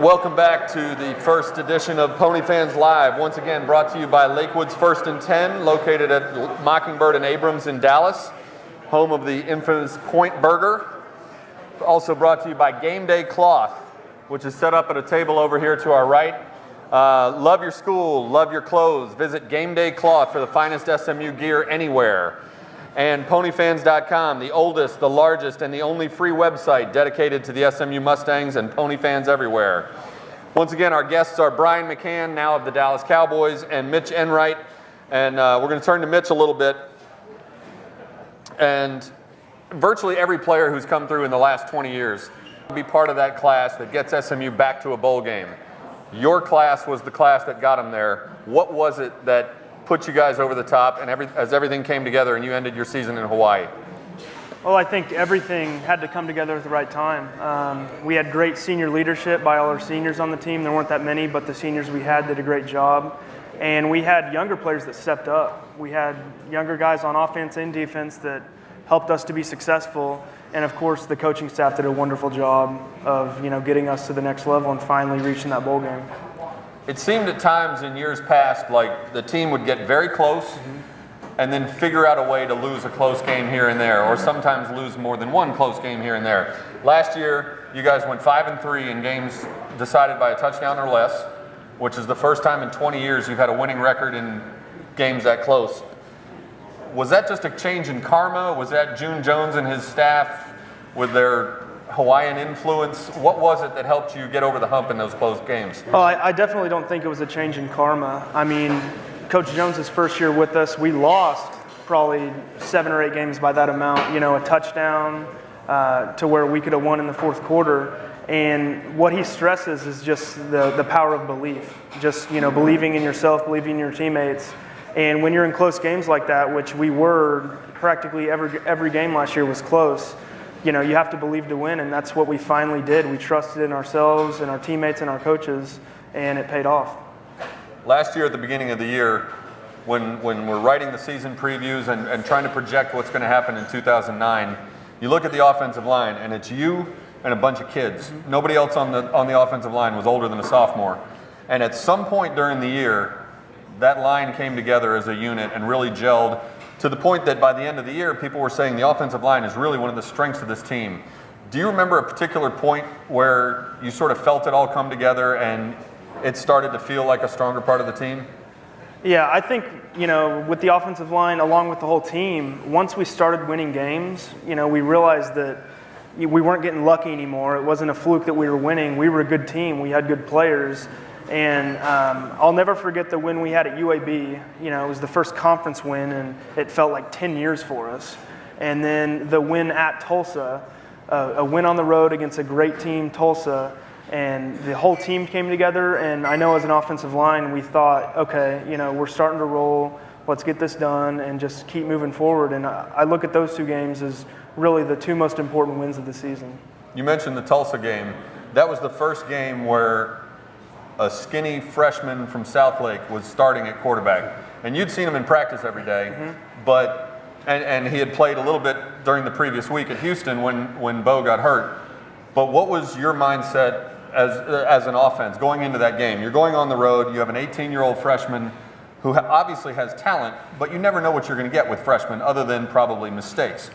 Welcome back to the first edition of PonyFans Live, once again brought to you by Lakewood's First and 10, located at Mockingbird and Abrams in Dallas, home of the infamous Point Burger. Also brought to you by Game Day Cloth, which is set up at a table over here to our right. Love your school, love your clothes. Visit Game Day Cloth for the finest SMU gear anywhere. And PonyFans.com, the oldest, the largest, and the only free website dedicated to the SMU Mustangs and Pony fans everywhere. Once again, our guests are Brian McCann, now of the Dallas Cowboys, and Mitch Enright. And we're going to turn to Mitch a little bit. And virtually every player who's come through in the last 20 years will be part of that class that gets SMU back to a bowl game. Your class was the class that got them there. What was it that put you guys over the top and as everything came together and you ended your season in Hawaii? Well, I think everything had to come together at the right time. We had great senior leadership by all our seniors on the team. There weren't that many, but the seniors we had did a great job. And we had younger players that stepped up. We had younger guys on offense and defense that helped us to be successful. And of course, the coaching staff did a wonderful job of, getting us to the next level and finally reaching that bowl game. It seemed at times in years past like the team would get very close and then figure out a way to lose a close game here and there, or sometimes lose more than one close game here and there. Last year, you guys went 5-3 in games decided by a touchdown or less, which is the first time in 20 years you've had a winning record in games that close. Was that just a change in karma? Was that June Jones and his staff with their Hawaiian influence? What was it that helped you get over the hump in those close games? Oh, I definitely don't think it was a change in karma. I mean, Coach Jones's first year with us, we lost probably 7 or 8 games by that amount. A touchdown to where we could have won in the fourth quarter. And what he stresses is just the power of belief. Just, believing in yourself, believing in your teammates. And when you're in close games like that, which we were, practically every game last year was close, you have to believe to win, and that's what we finally did. We trusted in ourselves and our teammates and our coaches, and it paid off. Last year at the beginning of the year, when we're writing the season previews and trying to project what's going to happen in 2009, you look at the offensive line, and it's you and a bunch of kids. Nobody else on the offensive line was older than a sophomore. And at some point during the year, that line came together as a unit and really gelled, to the point that by the end of the year, people were saying the offensive line is really one of the strengths of this team. Do you remember a particular point where you sort of felt it all come together and it started to feel like a stronger part of the team? Yeah, I think, with the offensive line, along with the whole team, once we started winning games, we realized that we weren't getting lucky anymore. It wasn't a fluke that we were winning. We were a good team. We had good players. And I'll never forget the win we had at UAB. It was the first conference win, and it felt like 10 years for us. And then the win at Tulsa, a win on the road against a great team, Tulsa, and the whole team came together. And I know as an offensive line, we thought, okay, we're starting to roll. Let's get this done and just keep moving forward. And I look at those 2 games as really the 2 most important wins of the season. You mentioned the Tulsa game. That was the first game where a skinny freshman from Southlake was starting at quarterback. And you'd seen him in practice every day, but and he had played a little bit during the previous week at Houston when Bo got hurt. But what was your mindset as an offense going into that game? You're going on the road, you have an 18-year-old freshman who obviously has talent, but you never know what you're going to get with freshmen other than probably mistakes.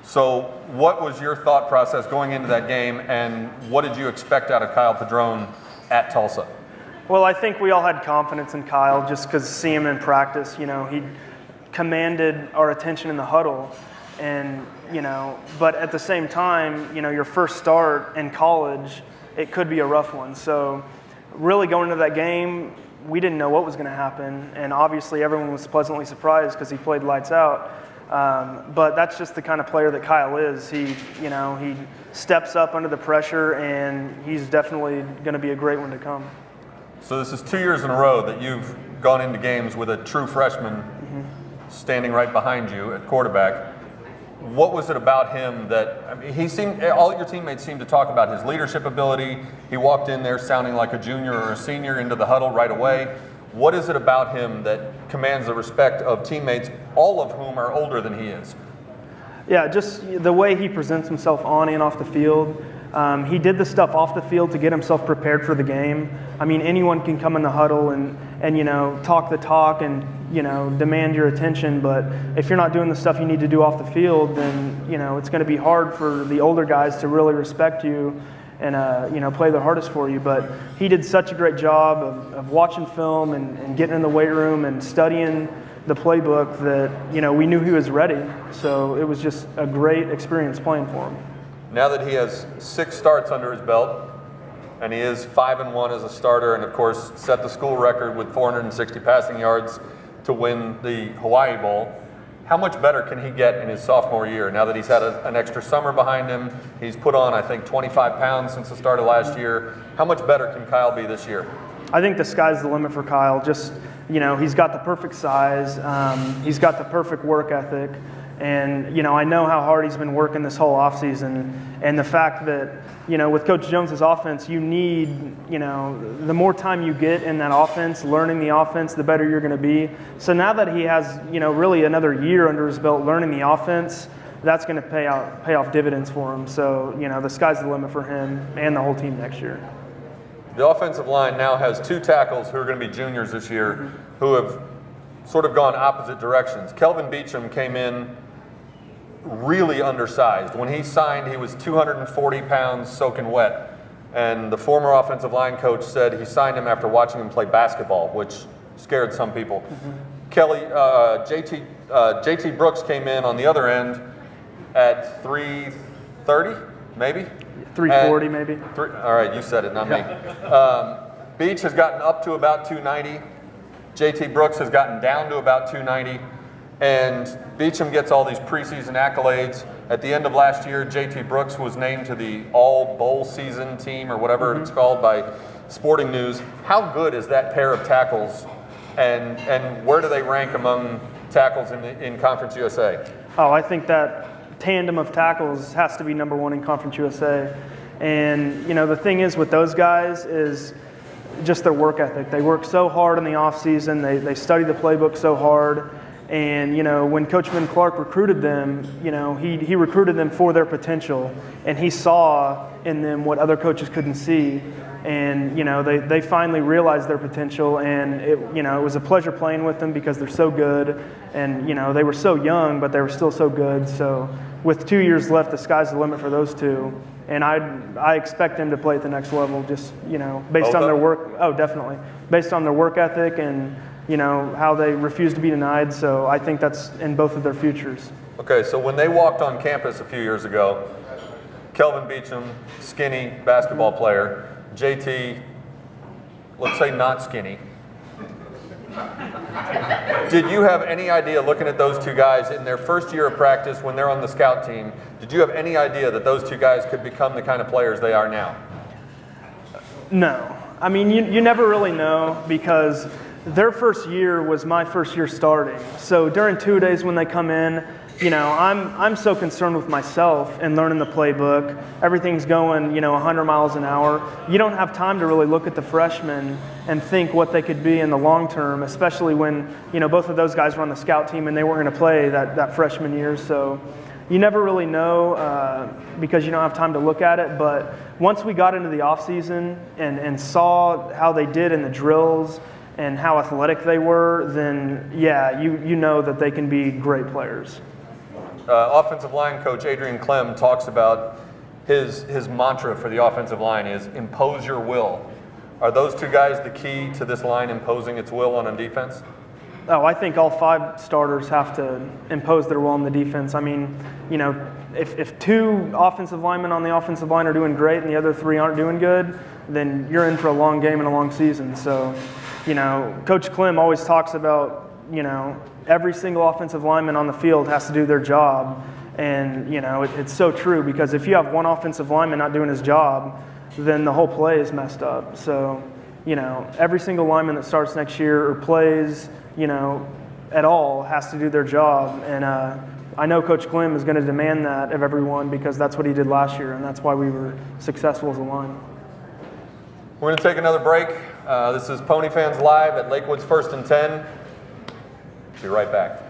So what was your thought process going into that game, and what did you expect out of Kyle Padron at Tulsa? Well, I think we all had confidence in Kyle just because seeing him in practice, he commanded our attention in the huddle. And, but at the same time, your first start in college, it could be a rough one. So really going into that game, we didn't know what was going to happen. And obviously everyone was pleasantly surprised because he played lights out. But that's just the kind of player that Kyle is. He steps up under the pressure, and he's definitely going to be a great one to come. So this is 2 years in a row that you've gone into games with a true freshman standing right behind you at quarterback. What was it about him that all your teammates seemed to talk about his leadership ability. He walked in there sounding like a junior or a senior into the huddle right away. What is it about him that commands the respect of teammates, all of whom are older than he is? Yeah, just the way he presents himself on and off the field. He did the stuff off the field to get himself prepared for the game. I mean, anyone can come in the huddle and talk the talk and, demand your attention. But if you're not doing the stuff you need to do off the field, then, it's going to be hard for the older guys to really respect you and, play their hardest for you. But he did such a great job of watching film and getting in the weight room and studying the playbook that, we knew he was ready. So it was just a great experience playing for him. Now that he has 6 starts under his belt, and he is 5-1 as a starter, and of course set the school record with 460 passing yards to win the Hawaii Bowl, how much better can he get in his sophomore year? Now that he's had an extra summer behind him, he's put on, I think, 25 pounds since the start of last year. How much better can Kyle be this year? I think the sky's the limit for Kyle. Just, he's got the perfect size. He's got the perfect work ethic. And, I know how hard he's been working this whole offseason. And the fact that, with Coach Jones's offense, you need, the more time you get in that offense, learning the offense, the better you're going to be. So now that he has, really another year under his belt learning the offense, that's going to pay off dividends for him. So, the sky's the limit for him and the whole team next year. The offensive line now has 2 tackles who are going to be juniors this year who have sort of gone opposite directions. Kelvin Beachum came in really undersized. When he signed, he was 240 pounds soaking wet. And the former offensive line coach said he signed him after watching him play basketball, which scared some people. JT Brooks came in on the other end at 330, maybe? 340, maybe. All right, you said it, not me. Beach has gotten up to about 290. JT Brooks has gotten down to about 290. And Beachum gets all these preseason accolades. At the end of last year, JT Brooks was named to the All Bowl Season team or whatever it's called by Sporting News. How good is that pair of tackles, and where do they rank among tackles in Conference USA? Oh, I think that tandem of tackles has to be number 1 in Conference USA. And, the thing is with those guys is just their work ethic. They work so hard in the offseason. They study the playbook so hard. And, when Coach Vin Clark recruited them, he recruited them for their potential. And he saw in them what other coaches couldn't see. And, they finally realized their potential. And, it was a pleasure playing with them because they're so good. And, they were so young, but they were still so good. So with 2 years left, the sky's the limit for those 2. And I expect them to play at the next level just, based on their work. Oh, definitely. Based on their work ethic and, how they refuse to be denied. So I think that's in both of their futures. Okay, so when they walked on campus a few years ago, Kelvin Beachum, skinny basketball player, JT, let's say not skinny. Did you have any idea, looking at those 2 guys in their first year of practice when they're on the scout team, did you have any idea that those 2 guys could become the kind of players they are now? No. I mean, you never really know because their first year was my first year starting. So during 2 days when they come in, I'm so concerned with myself and learning the playbook. Everything's going, 100 miles an hour. You don't have time to really look at the freshmen and think what they could be in the long term, especially when, both of those guys were on the scout team and they weren't going to play that freshman year. So you never really know because you don't have time to look at it. But once we got into the offseason and saw how they did in the drills and how athletic they were, then, yeah, you know that they can be great players. Offensive line coach Adrian Clem talks about his mantra for the offensive line is impose your will. Are those 2 guys the key to this line imposing its will on a defense? Oh, I think all 5 starters have to impose their will on the defense. I mean, if 2 offensive linemen on the offensive line are doing great and the other 3 aren't doing good, then you're in for a long game and a long season. So, Coach Clem always talks about, every single offensive lineman on the field has to do their job. And, it's so true because if you have one offensive lineman not doing his job, then the whole play is messed up. So, every single lineman that starts next year or plays, at all has to do their job. And I know Coach Clem is going to demand that of everyone because that's what he did last year, and that's why we were successful as a line. We're going to take another break. This is PonyFans Live at Lakewood's 1st and 10. Be right back.